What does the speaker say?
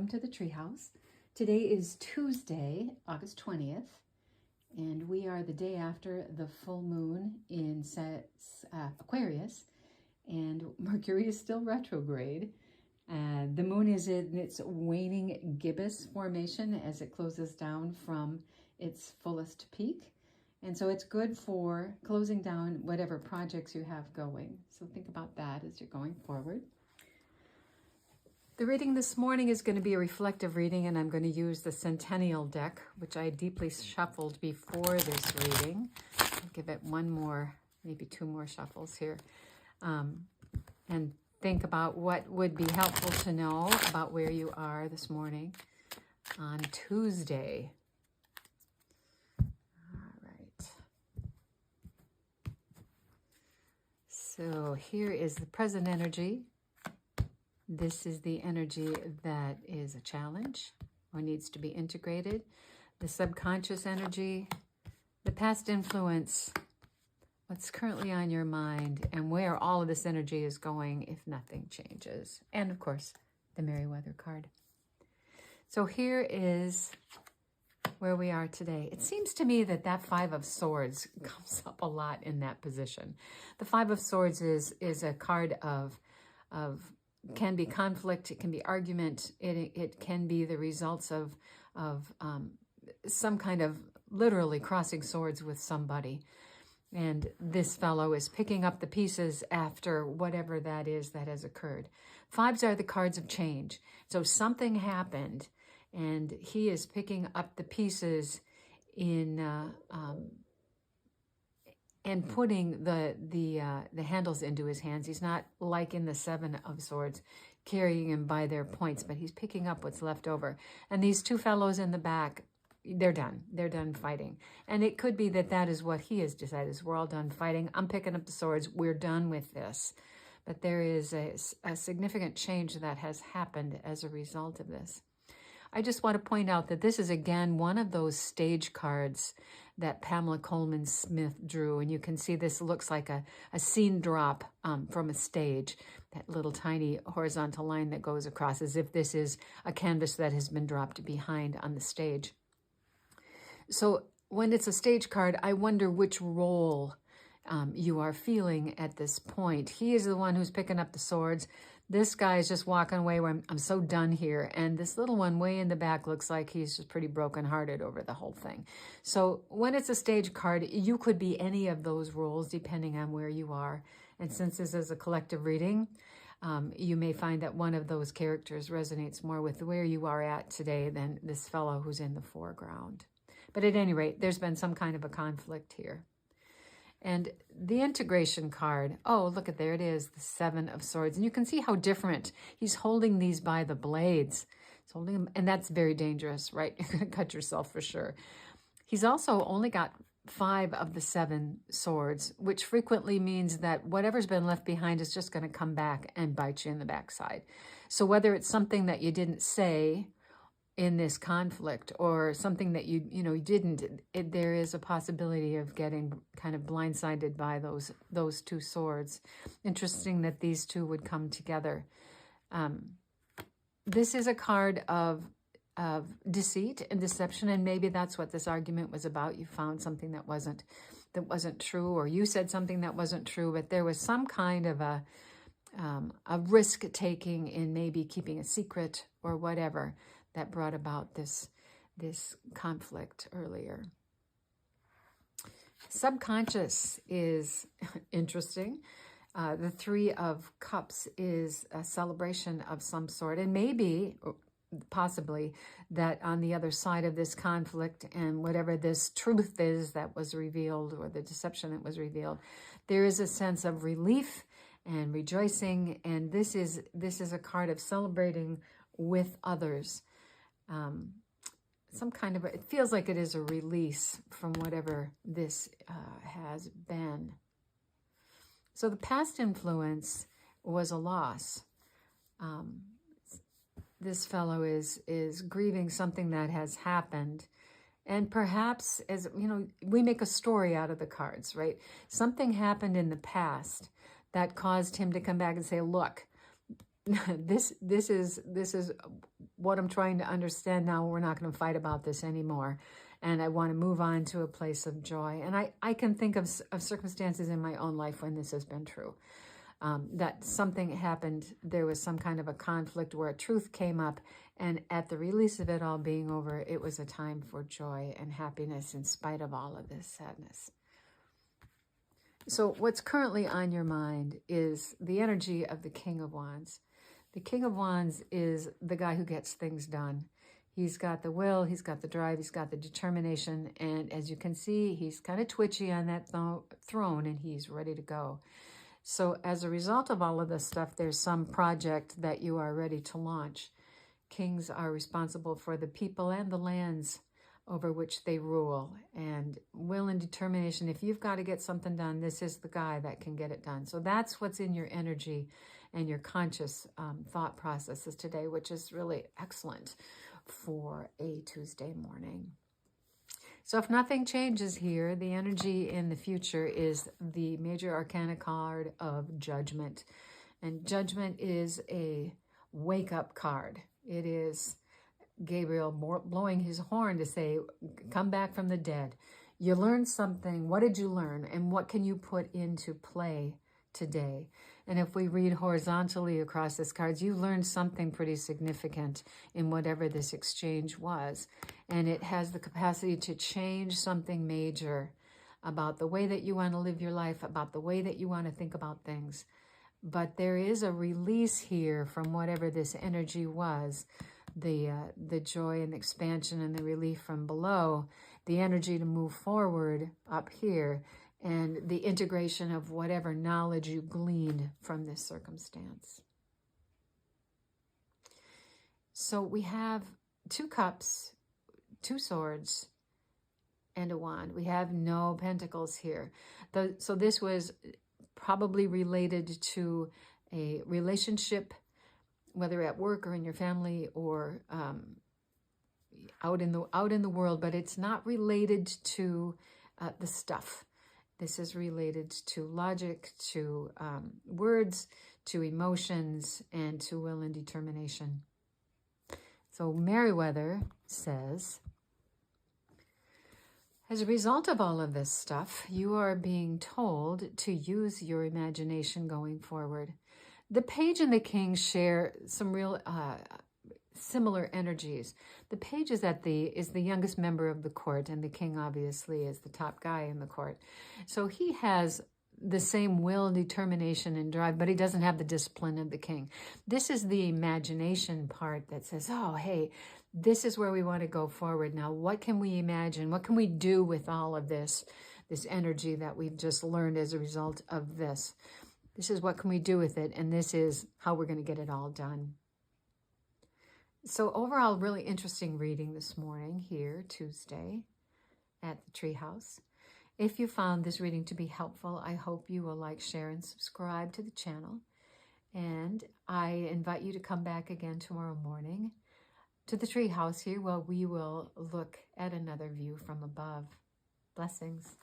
welcome to the Treehouse. Today is Tuesday, August 20th, and we are the day after the full moon in Aquarius, and Mercury is still retrograde. The moon is in its waning gibbous formation as it closes down from its fullest peak. And so it's good for closing down whatever projects you have going. So think about that as you're going forward. The reading this morning is going to be a reflective reading, and I'm going to use the Centennial deck, which I deeply shuffled before this reading. I'll give it one more, maybe two more shuffles here, and think about what would be helpful to know about where you are this morning on Tuesday. All right. So here is the present energy. This is the energy that is a challenge or needs to be integrated. The subconscious energy, the past influence, what's currently on your mind, and where all of this energy is going if nothing changes. And of course, the Merriweather card. So here is where we are today. It seems to me that that Five of Swords comes up a lot in that position. The Five of Swords is a card of can be conflict, it can be argument, it can be the results of some kind of literally crossing swords with somebody. And this fellow is picking up the pieces after whatever that is that has occurred. Fives are the cards of change. So something happened, and he is picking up the pieces and putting the handles into his hands. He's not like in the Seven of Swords, carrying him by their points, but he's picking up what's left over. And these two fellows in the back, they're done. They're done fighting. And it could be that that is what he has decided, is we're all done fighting. I'm picking up the swords. We're done with this. But there is a significant change that has happened as a result of this. I just want to point out that this is, again, one of those stage cards that Pamela Coleman Smith drew. And you can see this looks like a scene drop from a stage, that little tiny horizontal line that goes across, as if this is a canvas that has been dropped behind on the stage. So when it's a stage card, I wonder which role you are feeling at this point. He is the one who's picking up the swords. This guy is just walking away where I'm so done here. And this little one way in the back looks like he's just pretty brokenhearted over the whole thing. So when it's a stage card, you could be any of those roles depending on where you are. And since this is a collective reading, you may find that one of those characters resonates more with where you are at today than this fellow who's in the foreground. But at any rate, there's been some kind of a conflict here. And the integration card, oh, look at, there it is, the Seven of Swords. And you can see how different. He's holding these by the blades. He's holding them, and that's very dangerous, right? You're going to cut yourself for sure. He's also only got 5 of the 7 swords, which frequently means that whatever's been left behind is just going to come back and bite you in the backside. So whether it's something that you didn't say in this conflict or something that you didn't, there is a possibility of getting kind of blindsided by those two swords. Interesting that these two would come together. This is a card of deceit and deception, and maybe that's what this argument was about. You found something that wasn't true, or you said something that wasn't true, but there was some kind of a risk taking in maybe keeping a secret or whatever that brought about this conflict earlier. Subconscious is interesting. The Three of Cups is a celebration of some sort, and maybe, possibly, that on the other side of this conflict and whatever this truth is that was revealed, or the deception that was revealed, there is a sense of relief and rejoicing, and this is a card of celebrating with others. Some kind of, it feels like it is a release from whatever this has been. So the past influence was a loss. This fellow is grieving something that has happened. And perhaps, as you know, we make a story out of the cards, right? Something happened in the past that caused him to come back and say, look, this is what I'm trying to understand now. We're not going to fight about this anymore. And I want to move on to a place of joy. And I can think of circumstances in my own life when this has been true. That something happened, there was some kind of a conflict where a truth came up, and at the release of it all being over, it was a time for joy and happiness in spite of all of this sadness. So what's currently on your mind is the energy of the King of Wands. The King of Wands is the guy who gets things done. He's got the will, he's got the drive, he's got the determination, and as you can see, he's kind of twitchy on that throne, and he's ready to go. So as a result of all of this stuff, there's some project that you are ready to launch. Kings are responsible for the people and the lands over which they rule. And will and determination, if you've got to get something done, this is the guy that can get it done. So that's what's in your energy and your conscious thought processes today, which is really excellent for a Tuesday morning. So if nothing changes here, the energy in the future is the major arcana card of Judgment. And Judgment is a wake-up card. It is Gabriel blowing his horn to say, come back from the dead. You learned something. What did you learn? And what can you put into play today? And if we read horizontally across this cards, you learned something pretty significant in whatever this exchange was. And it has the capacity to change something major about the way that you want to live your life, about the way that you want to think about things. But there is a release here from whatever this energy was, the joy and expansion and the relief from below, the energy to move forward up here, and the integration of whatever knowledge you gleaned from this circumstance. So we have 2 cups, 2 swords, and a wand. We have no pentacles here. So this was probably related to a relationship, whether at work or in your family or out in the world, but it's not related to the stuff. This is related to logic, to words, to emotions, and to will and determination. So Meriwether says, as a result of all of this stuff, you are being told to use your imagination going forward. The Page and the King share some real similar energies. The Page is the youngest member of the court, and the King obviously is the top guy in the court. So he has the same will, determination, and drive, but he doesn't have the discipline of the King. This is the imagination part that says, oh, hey, this is where we want to go forward now. What can we imagine? What can we do with all of this energy that we've just learned as a result of this? This is what can we do with it, and this is how we're going to get it all done. So overall, really interesting reading this morning here, Tuesday, at the Treehouse. If you found this reading to be helpful, I hope you will like, share, and subscribe to the channel. And I invite you to come back again tomorrow morning to the Treehouse here, where we will look at another view from above. Blessings.